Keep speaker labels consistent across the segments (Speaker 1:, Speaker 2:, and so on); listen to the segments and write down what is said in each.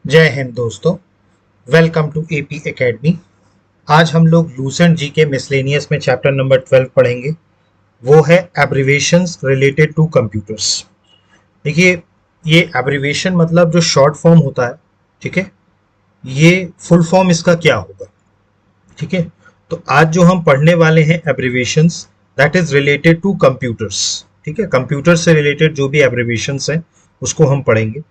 Speaker 1: जय हिंद दोस्तों, welcome to AP academy. आज हम लोग लूसेंट जी के मिसलेनियस में चैप्टर नंबर 12 पढ़ेंगे। वो है एब्रिविएशंस रिलेटेड टू कंप्यूटर्स। देखिए, ये एब्रिविएशन मतलब जो शॉर्ट फॉर्म होता है, ठीक है, ये फुल फॉर्म इसका क्या होगा, ठीक है। तो आज जो हम पढ़ने वाले हैं abbreviations, that is related to computers, ठीक है। कंप्यूटर से रिलेटेड जो भी एब्रिविएशंस हैं उसको हम पढ़ेंगे।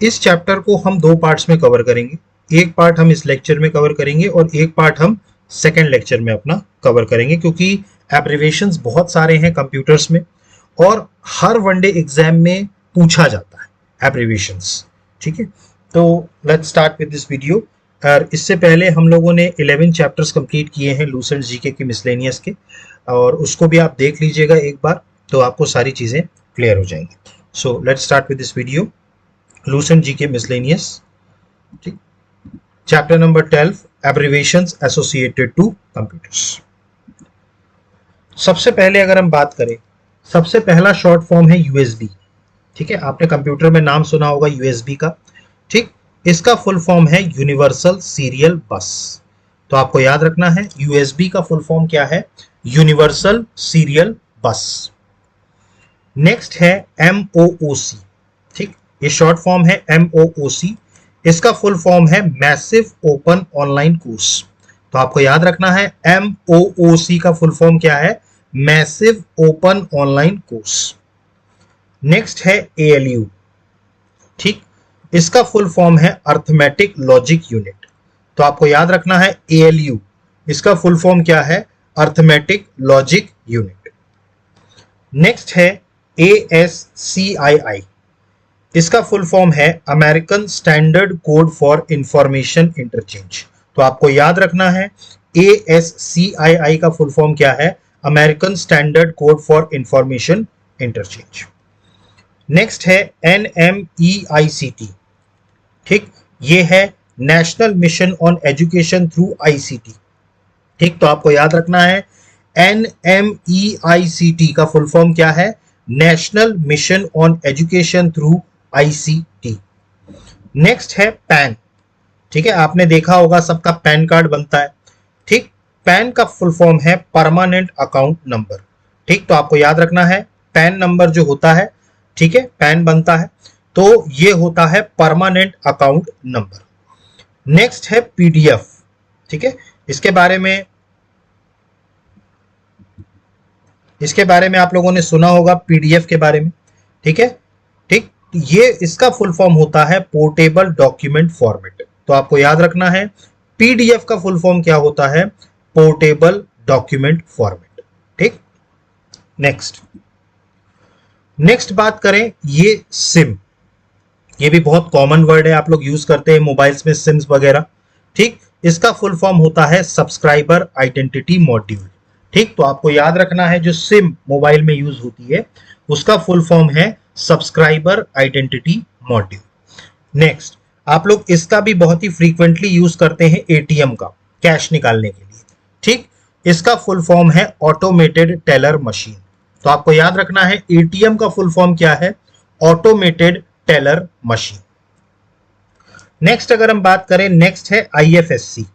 Speaker 1: इस चैप्टर को हम दो पार्ट्स में कवर करेंगे। एक पार्ट हम इस लेक्चर में कवर करेंगे और एक पार्ट हम सेकेंड लेक्चर में अपना कवर करेंगे, क्योंकि एब्रिविएशंस बहुत सारे हैं कंप्यूटर्स में और हर वनडे एग्जाम में पूछा जाता है एब्रिविएशंस, ठीक है। तो let's start with this video. और इससे पहले हम लोगों ने 11 चैप्टर्स कंप्लीट किए हैं लूसेंट जीके के मिसलेनियस के, और उसको भी आप देख लीजिएगा एक बार, तो आपको सारी चीज़ें क्लियर हो जाएंगी। So let's start with this video. Lucent GK miscellaneous, ठीक, chapter number 12, abbreviations associated to computers. सबसे पहले अगर हम बात करें, सबसे पहला शॉर्ट फॉर्म है यूएसबी, ठीक है। आपने कंप्यूटर में नाम सुना होगा यूएसबी का, ठीक। इसका फुल फॉर्म है यूनिवर्सल सीरियल बस। तो आपको याद रखना है यूएसबी का फुल फॉर्म क्या है, यूनिवर्सल सीरियल बस। नेक्स्ट है एमओओसी, ठीक, ये शॉर्ट फॉर्म है एमओओसी। इसका फुल फॉर्म है मैसिव ओपन ऑनलाइन कोर्स। तो आपको याद रखना है एमओओसी का फुल फॉर्म क्या है, massive open online course. Next है एएलयू, ठीक, इसका फुल फॉर्म है अर्थमेटिक लॉजिक यूनिट। तो आपको याद रखना है एएलयू, इसका फुल फॉर्म क्या है, अर्थमेटिक लॉजिक यूनिट। नेक्स्ट है एएससीआईआई, इसका फुल फॉर्म है American standard code for information interchange. तो आपको याद रखना है एएससीआईआई का फुल फॉर्म क्या है, American standard code for information interchange. Next है एनएमईआईसीटी, ठीक, ये है national mission on education through ICT, ठीक। तो आपको याद रखना है एनएमईआईसीटी का फुल फॉर्म क्या है, national mission on education through ICT. Next है पैन, ठीक है, आपने देखा होगा सबका पैन कार्ड बनता है, ठीक। पैन का फुल फॉर्म है परमानेंट अकाउंट नंबर, ठीक। तो आपको याद रखना है पैन नंबर जो होता है, ठीक है, पैन बनता है तो ये होता है परमानेंट अकाउंट नंबर। नेक्स्ट है पीडीएफ, ठीक है, इसके बारे में आप लोगों ने सुना होगा पीडीएफ के बारे में, ठीक है, ठीक। ये इसका फुल फॉर्म होता है पोर्टेबल डॉक्यूमेंट फॉर्मेट। तो आपको याद रखना है पीडीएफ का फुल फॉर्म क्या होता है, पोर्टेबल डॉक्यूमेंट फॉर्मेट, ठीक। नेक्स्ट बात करें, ये सिम, ये भी बहुत कॉमन वर्ड है, आप लोग यूज करते हैं मोबाइल्स में सिम्स वगैरह, ठीक। इसका फुल फॉर्म होता है सब्सक्राइबर आइडेंटिटी मॉड्यूल, ठीक। तो आपको याद रखना है जो सिम मोबाइल में यूज होती है उसका फुल फॉर्म है सब्सक्राइबर आइडेंटिटी मॉड्यूल। नेक्स्ट, आप लोग इसका भी बहुत ही फ्रीक्वेंटली यूज करते हैं एटीएम का, कैश निकालने के लिए, ठीक। इसका फुल फॉर्म है ऑटोमेटेड टेलर मशीन। तो आपको याद रखना है एटीएम का फुल फॉर्म क्या है, ऑटोमेटेड टेलर मशीन। नेक्स्ट अगर हम बात करें, नेक्स्ट है आईएफएससी,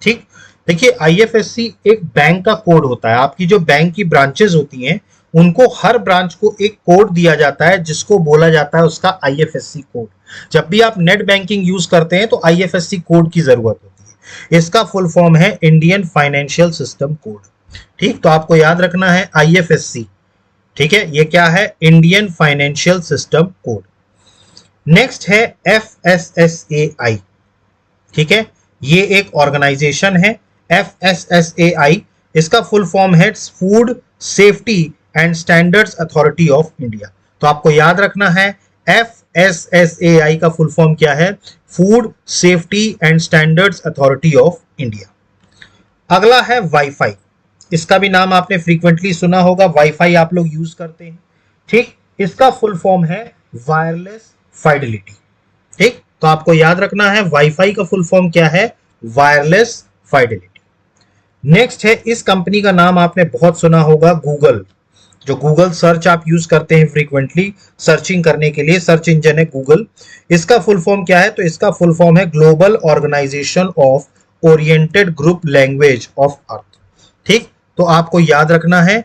Speaker 1: ठीक। देखिए आईएफएससी एक बैंक का कोड होता है। आपकी जो बैंक की ब्रांचेस होती हैं उनको हर ब्रांच को एक कोड दिया जाता है जिसको बोला जाता है उसका आईएफएससी कोड। जब भी आप नेट बैंकिंग यूज करते हैं तो आईएफएससी कोड की जरूरत होती है। इसका फुल फॉर्म है इंडियन फाइनेंशियल सिस्टम कोड, ठीक। तो आपको याद रखना है आईएफएससी, ठीक है, ये क्या है, Indian financial system code. Next है एफएसएसएआई, ठीक है, ये एक ऑर्गेनाइजेशन है एफएसएसएआई। इसका फुल फॉर्म है food safety and standards authority of India. तो आपको याद रखना है एफएसएसएआई का फुल फॉर्म क्या है, food safety and standards authority of India. अगला है वाईफाई, इसका भी नाम आपने फ्रीक्वेंटली सुना होगा, वाईफाई आप लोग यूज करते हैं, ठीक। इसका फुल फॉर्म है वायरलेस फाइडेलिटी, ठीक। तो आपको याद रखना है वाईफाई का फुल फॉर्म क्या है, वायरलेस फाइडेलिटी। नेक्स्ट है, इस कंपनी का नाम आपने बहुत सुना होगा, गूगल। जो गूगल सर्च आप यूज करते हैं फ्रीक्वेंटली सर्चिंग करने के लिए, सर्च इंजन है गूगल, इसका फुल फॉर्म क्या है? तो इसका फुल फॉर्म है global organization of oriented group language of earth. ठीक, तो आपको याद रखना है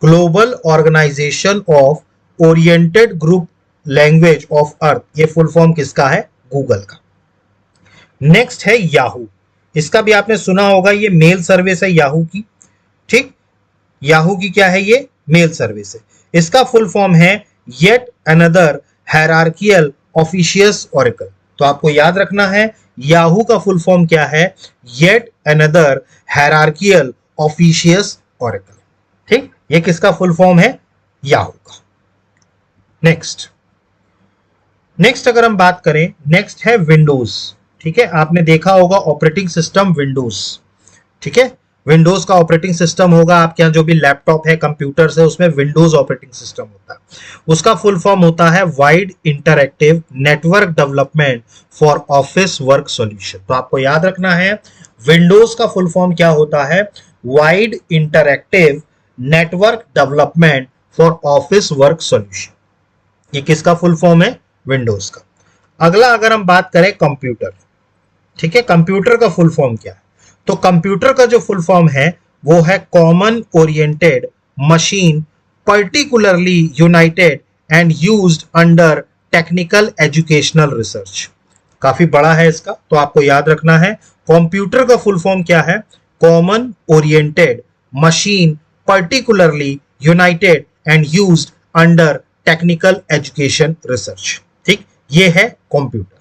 Speaker 1: global organization of oriented group language of earth, ये फुल फॉर्म किसका है? गूगल का। नेक्स्ट है याहू, इसका भी आपने सुना होगा, ये मेल सर्विस है याहू की। ठीक, याहू की क्या है? ये मेल सर्विस है। इसका फुल फॉर्म है yet another hierarchical officious Oracle. तो आपको याद रखना है याहू का फुल फॉर्म क्या है? Yet another hierarchical officious oracle. ठीक, ये किसका फुल फॉर्म है? याहू का। नेक्स्ट अगर हम बात करें, नेक्स्ट है विंडोज। ठीक है, आपने देखा होगा ऑपरेटिंग सिस्टम विंडोज। ठीक है, विंडोज का ऑपरेटिंग सिस्टम होगा आपके यहाँ जो भी लैपटॉप है, कंप्यूटर्स है, उसमें विंडोज ऑपरेटिंग सिस्टम होता है। उसका फुल फॉर्म होता है wide interactive network development for office work solution. तो आपको याद रखना है विंडोज का फुल फॉर्म क्या होता है? Wide interactive network development for office work solution. ये किसका फुल फॉर्म है? विंडोज का। अगला अगर हम बात करें कंप्यूटर, ठीक है, कंप्यूटर का फुल फॉर्म क्या है? तो कंप्यूटर का जो फुल फॉर्म है वो है common oriented machine particularly United and used under technical educational research. काफी बड़ा है इसका, तो आपको याद रखना है कंप्यूटर का फुल फॉर्म क्या है? Common oriented machine particularly United and used under technical education research. ठीक, ये है कंप्यूटर।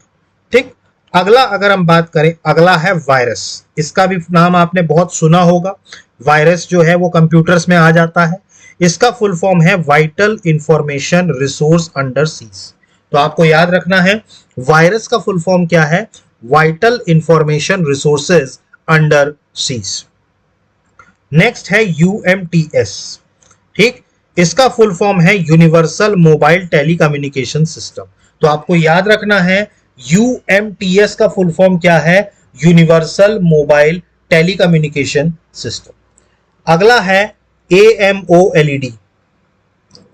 Speaker 1: ठीक, अगला अगर हम बात करें, अगला है वायरस। इसका भी नाम आपने बहुत सुना होगा। वायरस जो है वो कंप्यूटर्स में आ जाता है। इसका फुल फॉर्म है vital information resource under seize. तो आपको याद रखना है वायरस का फुल फॉर्म क्या है? Vital information resources under seize. Next है यूएमटीएस। ठीक, इसका फुल फॉर्म है यूनिवर्सल मोबाइल टेलीकम्युनिकेशन सिस्टम। तो आपको याद रखना है यूएमटीएस का फुल फॉर्म क्या है? Universal mobile telecommunication system. अगला है एएमओएलईडी।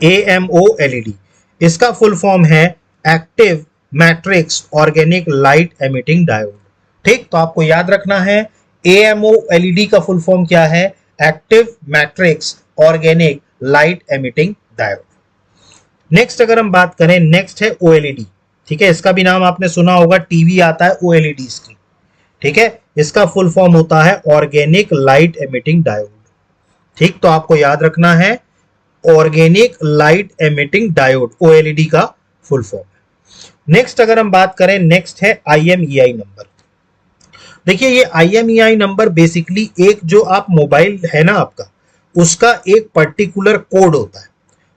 Speaker 1: एएमओएलईडी, इसका फुल फॉर्म है active matrix organic light emitting diode. ठीक, तो आपको याद रखना है एएमओएलईडी का फुल फॉर्म क्या है? Active matrix organic light emitting diode. Next अगर हम बात करें, नेक्स्ट है ओएलईडी। ठीक है, इसका भी नाम आपने सुना होगा, टीवी आता है ओएलईडी स्क्रीन। ठीक है, इसका फुल फॉर्म होता है ऑर्गेनिक लाइट एमिटिंग डायोड। ठीक, तो आपको याद रखना है organic light emitting diode OLED का फुल फॉर्म है। नेक्स्ट अगर हम बात करें, नेक्स्ट है आईएमईआई नंबर। देखिए, ये आईएमईआई नंबर बेसिकली एक जो आप मोबाइल है ना आपका, उसका एक पर्टिकुलर कोड होता है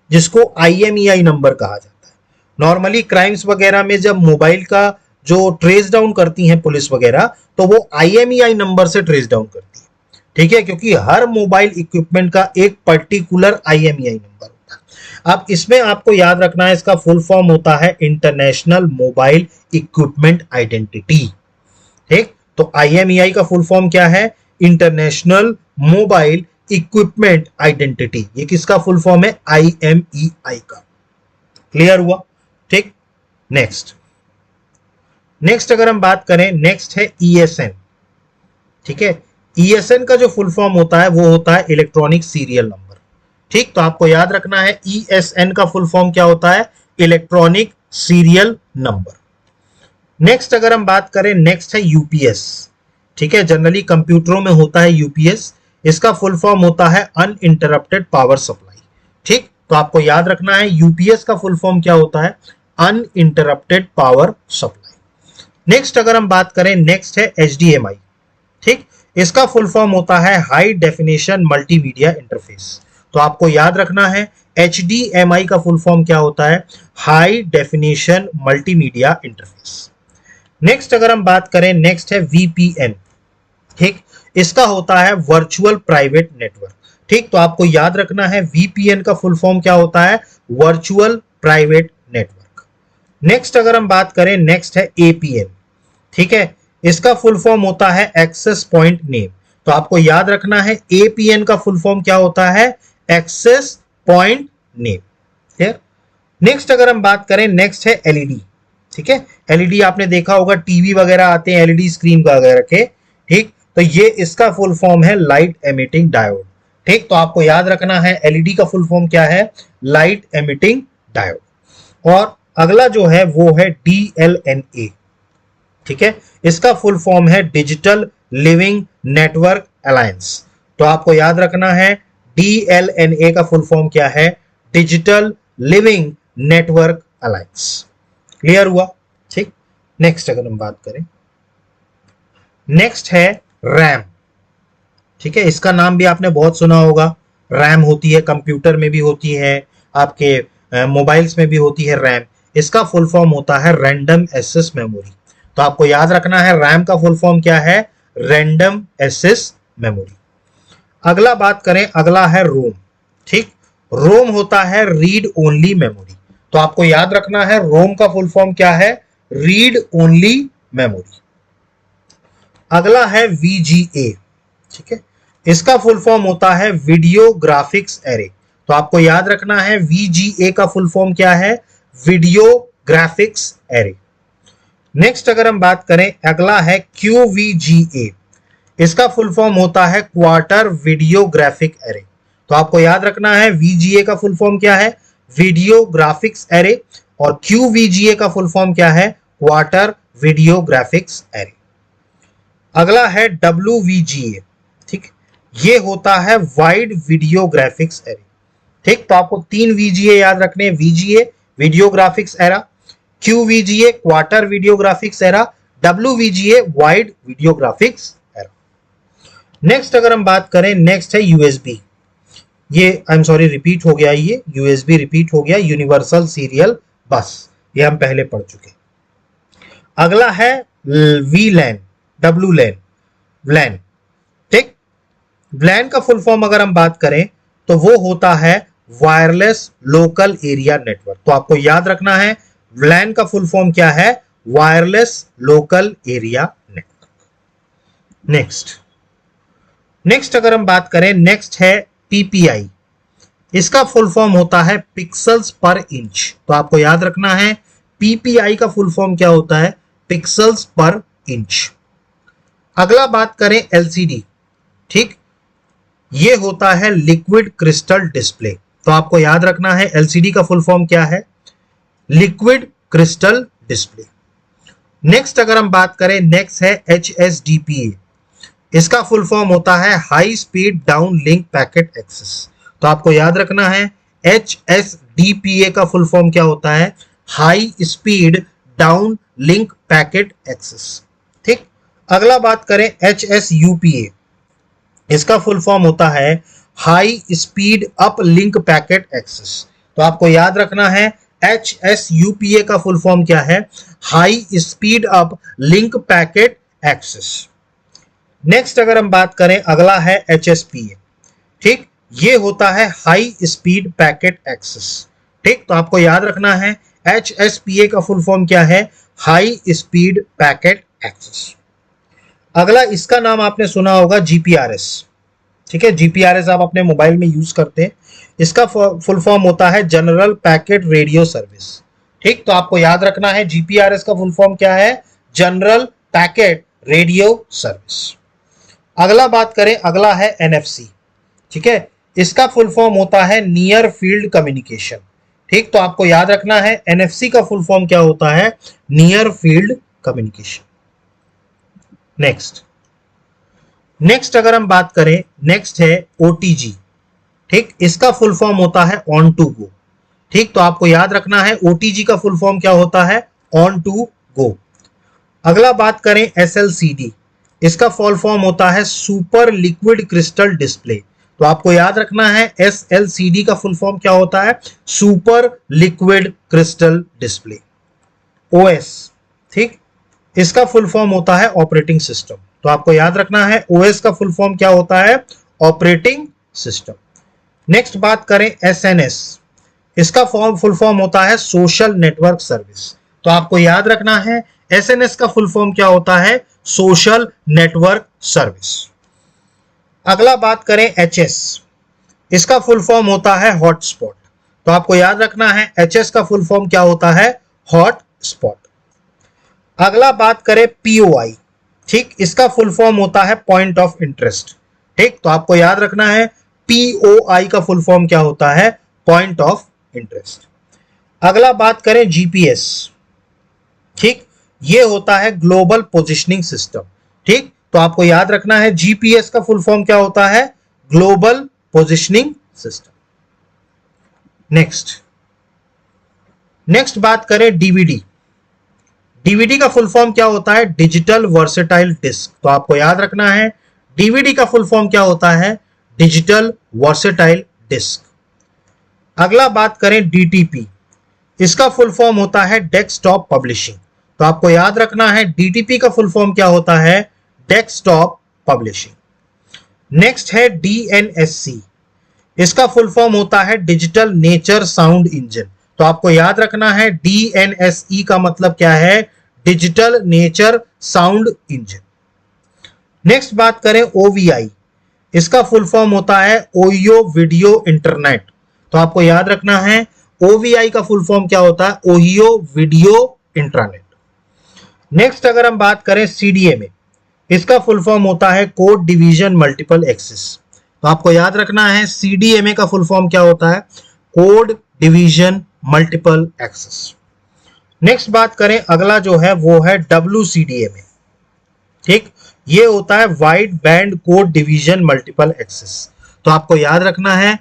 Speaker 1: जिसको आईएमईआई नंबर कहा जाता है। नॉर्मली क्राइम्स वगैरह में जब मोबाइल का जो ट्रेस डाउन करती हैं पुलिस वगैरह, तो वो आईएमईआई नंबर से ट्रेस डाउन करती है। ठीक है, क्योंकि हर मोबाइल इक्विपमेंट का एक पर्टिकुलर आईएमईआई नंबर होता है। अब इसमें आपको याद रखना है इसका फुल फॉर्म होता है इंटरनेशनल मोबाइल इक्विपमेंट आइडेंटिटी। ठीक, तो आईएमईआई का फुल फॉर्म क्या है? International mobile equipment identity. ये किसका फुल फॉर्म है? आईएमईआई का। क्लियर हुआ? ठीक, नेक्स्ट अगर हम बात करें, नेक्स्ट है ईएसएन। ठीक है, ईएसएन का जो फुल फॉर्म होता है वो होता है इलेक्ट्रॉनिक सीरियल नंबर। ठीक, तो आपको याद रखना है ईएसएन का फुल फॉर्म क्या होता है? Electronic serial number. नेक्स्ट अगर हम बात करें, नेक्स्ट है यूपीएस। ठीक है, जनरली कंप्यूटरों में होता है यूपीएस। इसका फुल फॉर्म होता है अनइंटरप्टेड पावर सप्लाई। ठीक, तो आपको याद रखना है यूपीएस का फुल फॉर्म क्या होता है? Uninterrupted power supply. नेक्स्ट अगर हम बात करें, नेक्स्ट है एचडीएमआई। ठीक, इसका फुल फॉर्म होता है हाई डेफिनेशन मल्टीमीडिया इंटरफेस। तो आपको याद रखना है एचडीएमआई का फुल फॉर्म क्या होता है? High definition multimedia interface. Next अगर हम बात करें, नेक्स्ट है वीपीएन। ठीक, इसका होता है वर्चुअल प्राइवेट नेटवर्क। ठीक, तो आपको याद रखना है वीपीएन का फुल फॉर्म क्या होता है? Virtual private network. नेक्स्ट अगर हम बात करें, नेक्स्ट है एपीएन। ठीक है, इसका फुल फॉर्म होता है एक्सेस पॉइंट नेम। तो आपको याद रखना है एपीएन का फुल फॉर्म क्या होता है? Access point name. Clear. Next अगर हम बात करें, नेक्स्ट है एलईडी। ठीक है, एलईडी आपने देखा होगा, टीवी वगैरह आते हैं एलईडी स्क्रीन वगैरह के। ठीक, तो ये इसका फुल फॉर्म है लाइट एमिटिंग डायोड। ठीक, तो आपको याद रखना है एलईडी का फुल फॉर्म क्या है, लाइट एमिटिंग डायोड। और अगला जो है वो है डीएलएनए। ठीक है, इसका फुल फॉर्म है डिजिटल लिविंग नेटवर्क अलायंस। तो आपको याद रखना है डीएलएनए का फुल फॉर्म क्या है, digital living network alliance. Clear हुआ। ठीक, नेक्स्ट अगर हम बात करें, नेक्स्ट है रैम। ठीक है, इसका नाम भी आपने बहुत सुना होगा। रैम होती है, कंप्यूटर में भी होती है, आपके मोबाइल्स में भी होती है रैम। इसका फुल फॉर्म होता है रैंडम एक्सेस मेमोरी। तो आपको याद रखना है रैम का फुल फॉर्म क्या है, रैंडम एक्सेस मेमोरी। अगला बात करें, अगला है रोम। ठीक, रोम होता है रीड ओनली मेमोरी। तो आपको याद रखना है रोम का फुल फॉर्म क्या है, रीड ओनली मेमोरी। अगला है वीजीए। ठीक है, इसका फुल फॉर्म होता है वीडियो ग्राफिक्स एरे। तो आपको याद रखना है वीजीए का फुल फॉर्म क्या है, वीडियो ग्राफिक्स एरे। नेक्स्ट अगर हम बात करें, अगला है क्यूवीजीए। इसका फुल फॉर्म होता है क्वार्टर वीडियो ग्राफिक एरे। तो आपको याद रखना है वीजीए का फुल फॉर्म क्या है, वीडियो ग्राफिक्स एरे। और क्यूवीजीए का फुल फॉर्म क्या है, क्वार्टर वीडियो ग्राफिक्स एरे। अगला है डब्ल्यूवीजीए। ठीक, ये होता है वाइड वीडियो ग्राफिक्स एरे। ठीक, तो आपको 3 वीजीए याद रखने हैं, VGA video graphics array, QVGA quarter video graphics array, WVGA wide video graphics array. Next अगर हम बात करें, नेक्स्ट है यूएसबी। ये आई एम सॉरी रिपीट हो गया, ये यूएसबी रिपीट हो गया, यूनिवर्सल सीरियल बस, ये हम पहले पढ़ चुके। अगला है वीलैन, डब्ल्यू लैन, व्लैन। ठीक, व्लैन का फुल फॉर्म अगर हम बात करें तो वो होता है वायरलेस लोकल एरिया नेटवर्क। तो आपको याद रखना है व्लैन का फुल फॉर्म क्या है, wireless local area network. Next अगर हम बात करें, नेक्स्ट है पीपीआई। इसका फुल फॉर्म होता है पिक्सल्स पर इंच। तो आपको याद रखना है पीपीआई का फुल फॉर्म क्या होता है, पिक्सल्स पर इंच। अगला बात करें एलसीडी। ठीक, ये होता है लिक्विड क्रिस्टल डिस्प्ले। तो आपको याद रखना है एलसीडी का फुल फॉर्म क्या है, लिक्विड क्रिस्टल डिस्प्ले। नेक्स्ट अगर हम बात करें, नेक्स्ट है एचएसडीपीए। इसका फुल फॉर्म होता है high speed downlink packet access. तो आपको याद रखना है एचएसडीपीए का फुल फॉर्म क्या होता है, high speed downlink packet access. ठीक, अगला बात करें एचएसयूपीए। इसका फुल फॉर्म होता है high speed uplink packet access. तो आपको याद रखना है एचएसयूपीए का फुल फॉर्म क्या है, high speed uplink packet access. Next अगर हम बात करें, अगला है एचएसपीए। ठीक, ये होता है हाई स्पीड पैकेट एक्सेस। ठीक, तो आपको याद रखना है एचएसपीए का फुल फॉर्म क्या है, हाई स्पीड पैकेट एक्सेस। अगला इसका नाम आपने सुना होगा जीपीआरएस। ठीक है, जीपीआरएस आप अपने मोबाइल में यूज करते हैं। इसका फुल फॉर्म होता है जनरल पैकेट रेडियो सर्विस। ठीक, तो आपको याद रखना है जीपीआरएस का फुल फॉर्म क्या है, जनरल पैकेट रेडियो सर्विस। अगला बात करें, अगला है एनएफसी। ठीक है, इसका फुल फॉर्म होता है नियर फील्ड कम्युनिकेशन। ठीक, तो आपको याद रखना है एनएफसी का फुल फॉर्म क्या होता है, नियर फील्ड कम्युनिकेशन। नेक्स्ट अगर हम बात करें, नेक्स्ट है ओटीजी। ठीक, इसका फुल फॉर्म होता है ऑन टू गो। ठीक, तो आपको याद रखना है ओटीजी का फुल फॉर्म क्या होता है, ऑन टू गो। अगला बात करें एसएलसीडी। इसका फुल फॉर्म होता है सुपर लिक्विड क्रिस्टल डिस्प्ले। तो आपको याद रखना है एसएलसीडी का फुल फॉर्म क्या होता है, super liquid crystal display. OS. ठीक, इसका फुल फॉर्म होता है ऑपरेटिंग सिस्टम। तो आपको याद रखना है ओएस का फुल फॉर्म क्या होता है, ऑपरेटिंग सिस्टम। नेक्स्ट बात करें एसएनएस। इसका फुल फॉर्म होता है सोशल नेटवर्क सर्विस। तो आपको याद रखना है एसएनएस का फुल फॉर्म क्या होता है, सोशल नेटवर्क सर्विस। अगला बात करें एचएस। इसका फुल फॉर्म होता है हॉटस्पॉट। तो आपको याद रखना है HS का फुल फॉर्म क्या होता है, हॉट स्पॉट। अगला बात करें POI, ठीक, इसका फुल फॉर्म होता है पॉइंट ऑफ इंटरेस्ट। ठीक, तो आपको याद रखना है POI का फुल फॉर्म क्या होता है, पॉइंट ऑफ इंटरेस्ट। अगला बात करें GPS, ठीक, ये होता है ग्लोबल पोजिशनिंग सिस्टम। ठीक, तो आपको याद रखना है GPS का फुल फॉर्म क्या होता है, ग्लोबल पोजिशनिंग सिस्टम। नेक्स्ट बात करें DVD। DVD का फुल फॉर्म क्या होता है, डिजिटल वर्सेटाइल डिस्क। तो आपको याद रखना है DVD का फुल फॉर्म क्या होता है, डिजिटल वर्सेटाइल डिस्क। अगला बात करें DTP, इसका फुल फॉर्म होता है डेस्कटॉप पब्लिशिंग। तो आपको याद रखना है DTP का फुल फॉर्म क्या होता है, डेस्कटॉप पब्लिशिंग। नेक्स्ट है DNSC, इसका फुल फॉर्म होता है डिजिटल नेचर साउंड इंजन। तो आपको याद रखना है DNSE का मतलब क्या है, digital nature sound engine. Next बात करें OVI, इसका फुल फॉर्म होता है ओयो वीडियो इंटरनेट। तो आपको याद रखना है OVI का फुल फॉर्म क्या होता है, ओहियो वीडियो इंटरनेट। नेक्स्ट अगर हम बात करें CDMA, इसका फुल फॉर्म होता है कोड डिवीजन मल्टीपल एक्सेस। तो आपको याद रखना है CDMA का फुल फॉर्म क्या होता है, code division multiple access. Next बात करें अगला जो है वो है WCDMA, ठीक, ये होता है wideband code division multiple access. तो आपको याद रखना है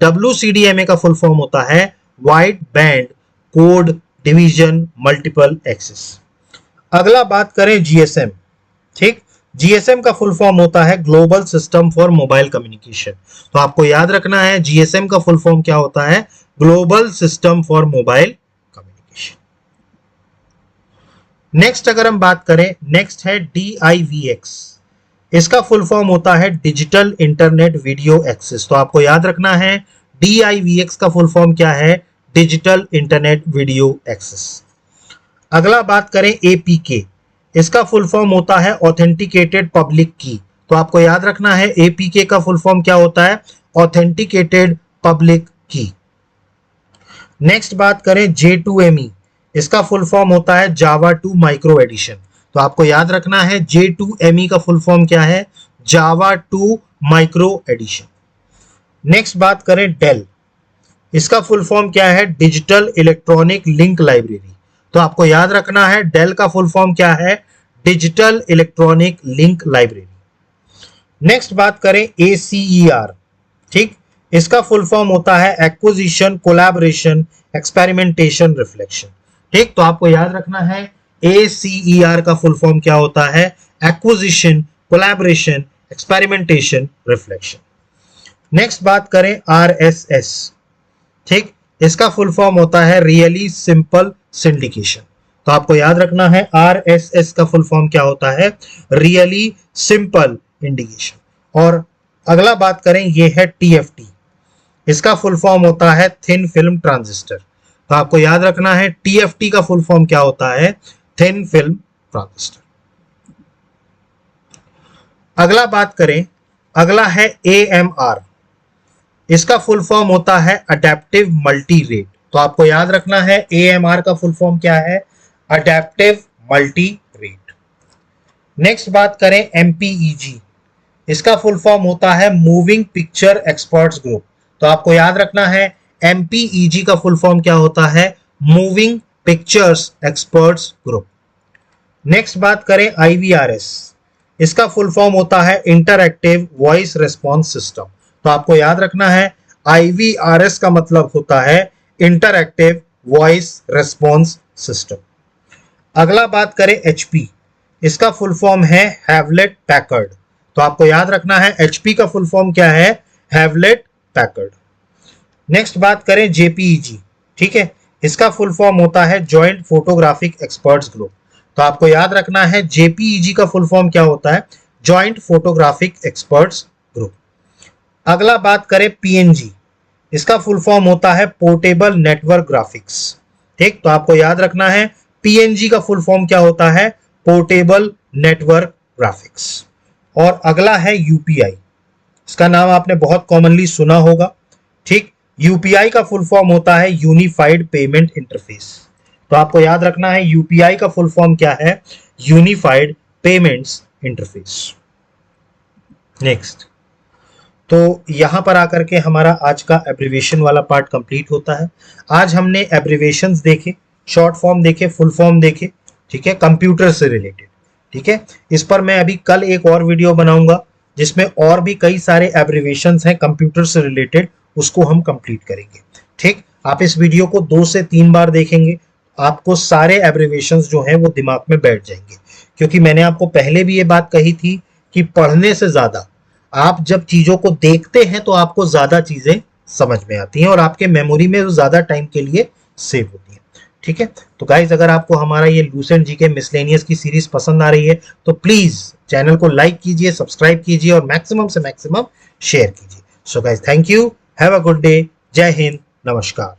Speaker 1: WCDMA का फुल फॉर्म होता है wideband code division multiple access. अगला बात करें GSM, ठीक, GSM का फुल फॉर्म होता है global system for mobile communication. तो आपको याद रखना है GSM का फुल फॉर्म क्या होता है, global system for mobile communication. Next अगर हम बात करें, नेक्स्ट है DIVX, इसका फुल फॉर्म होता है डिजिटल इंटरनेट वीडियो एक्सेस। तो आपको याद रखना है DIVX का फुल फॉर्म क्या है, डिजिटल इंटरनेट वीडियो एक्सेस। अगला बात करें APK, इसका फुल फॉर्म होता है ऑथेंटिकेटेड पब्लिक की। तो आपको याद रखना है APK का फुल फॉर्म क्या होता है, ऑथेंटिकेटेड पब्लिक की। नेक्स्ट बात करें J2ME, इसका फुल फॉर्म होता है जावा 2 माइक्रो एडिशन। तो आपको याद रखना है J2ME का फुल फॉर्म क्या है, जावा 2 माइक्रो एडिशन। नेक्स्ट बात करें डेल, इसका फुल फॉर्म क्या है, डिजिटल इलेक्ट्रॉनिक लिंक लाइब्रेरी। तो आपको याद रखना है डेल का फुल फॉर्म क्या है, digital electronic link library. Next बात करें ACER, ठीक, इसका फुल फॉर्म होता है एक्विजिशन कोलैबोरेशन एक्सपेरिमेंटेशन रिफ्लेक्शन। ठीक, तो आपको याद रखना है ACER का फुल फॉर्म क्या होता है, acquisition collaboration experimentation reflection. Next बात करें RSS, ठीक, इसका फुल फॉर्म होता है रियली सिंपल सिंडिकेशन। तो आपको याद रखना है RSS का फुल फॉर्म क्या होता है, रियली सिंपल इंडिकेशन। और अगला बात करें ये है TFT, इसका फुल फॉर्म होता है थिन फिल्म ट्रांजिस्टर। तो आपको याद रखना है TFT का फुल फॉर्म क्या होता है, थिन फिल्म ट्रांजिस्टर। अगला बात करें, अगला है AMR, इसका फुल फॉर्म होता है अडेप्टिव मल्टी रेट। तो आपको याद रखना है AMR का फुल फॉर्म क्या है, अडेप्टिव मल्टी रेट। नेक्स्ट बात करें MPEG, इसका फुल फॉर्म होता है मूविंग पिक्चर एक्सपर्ट्स ग्रुप। तो आपको याद रखना है MPEG का फुल फॉर्म क्या होता है, moving pictures experts group. Next बात करें IVRS, इसका फुल फॉर्म होता है इंटरएक्टिव वॉइस रिस्पॉन्स सिस्टम। तो आपको याद रखना है IVRS का मतलब होता है इंटरएक्टिव वॉइस रिस्पॉन्स सिस्टम। अगला बात करें HP, इसका फुल फॉर्म है हैवलेट पैकर्ड। तो आपको याद रखना है HP का फुल फॉर्म क्या है, हैवलेट पैकर्ड। नेक्स्ट बात करें JPEG, ठीक है, इसका फुल फॉर्म होता है जॉइंट फोटोग्राफिक एक्सपर्ट्स ग्रुप। तो आपको याद रखना है JPEG का फुल फॉर्म क्या होता है, जॉइंट फोटोग्राफिक एक्सपर्ट्स ग्रुप। अगला बात करें PNG, इसका फुल फॉर्म होता है पोर्टेबल नेटवर्क ग्राफिक्स। ठीक, तो आपको याद रखना है PNG का फुल फॉर्म क्या होता है, पोर्टेबल नेटवर्क ग्राफिक्स। और अगला है UPI, इसका नाम आपने बहुत कॉमनली सुना होगा, ठीक। यूपीआई का फुल फॉर्म होता है यूनिफाइड पेमेंट इंटरफेस। तो आपको याद रखना है यूपीआई का फुल फॉर्म क्या है, यूनिफाइड पेमेंट्स इंटरफेस। नेक्स्ट, तो यहां पर आकर के हमारा आज का एब्रिविएशन वाला पार्ट कंप्लीट होता है। आज हमने एब्रिविएशंस देखे, शॉर्ट फॉर्म देखे, फुल फॉर्म देखे, ठीक है, कंप्यूटर से रिलेटेड, ठीक है। इस पर मैं अभी कल एक और वीडियो बनाऊंगा जिसमें और भी कई सारे एब्रिविएशंस हैं कंप्यूटर से रिलेटेड, उसको हम कंप्लीट करेंगे, ठीक। आप इस वीडियो को 2 से 3 बार देखेंगे, आपको सारे एब्रिविएशंस जो हैं वो दिमाग में बैठ जाएंगे। क्योंकि मैंने आपको पहले भी ये बात कही थी कि पढ़ने से ज्यादा आप जब चीजों को देखते हैं तो आपको ज्यादा चीजें समझ में आती हैं और आपके मेमोरी में ज्यादा टाइम के लिए सेव होती हैं, ठीक है। तो गाइज, अगर आपको हमारा ये लूसेंट जीके मिसलेनियस की सीरीज पसंद आ रही है तो प्लीज चैनल को लाइक कीजिए, सब्सक्राइब कीजिए और मैक्सिमम से मैक्सिमम शेयर कीजिए। So guys, thank you, have a good day, जय हिंद, नमस्कार।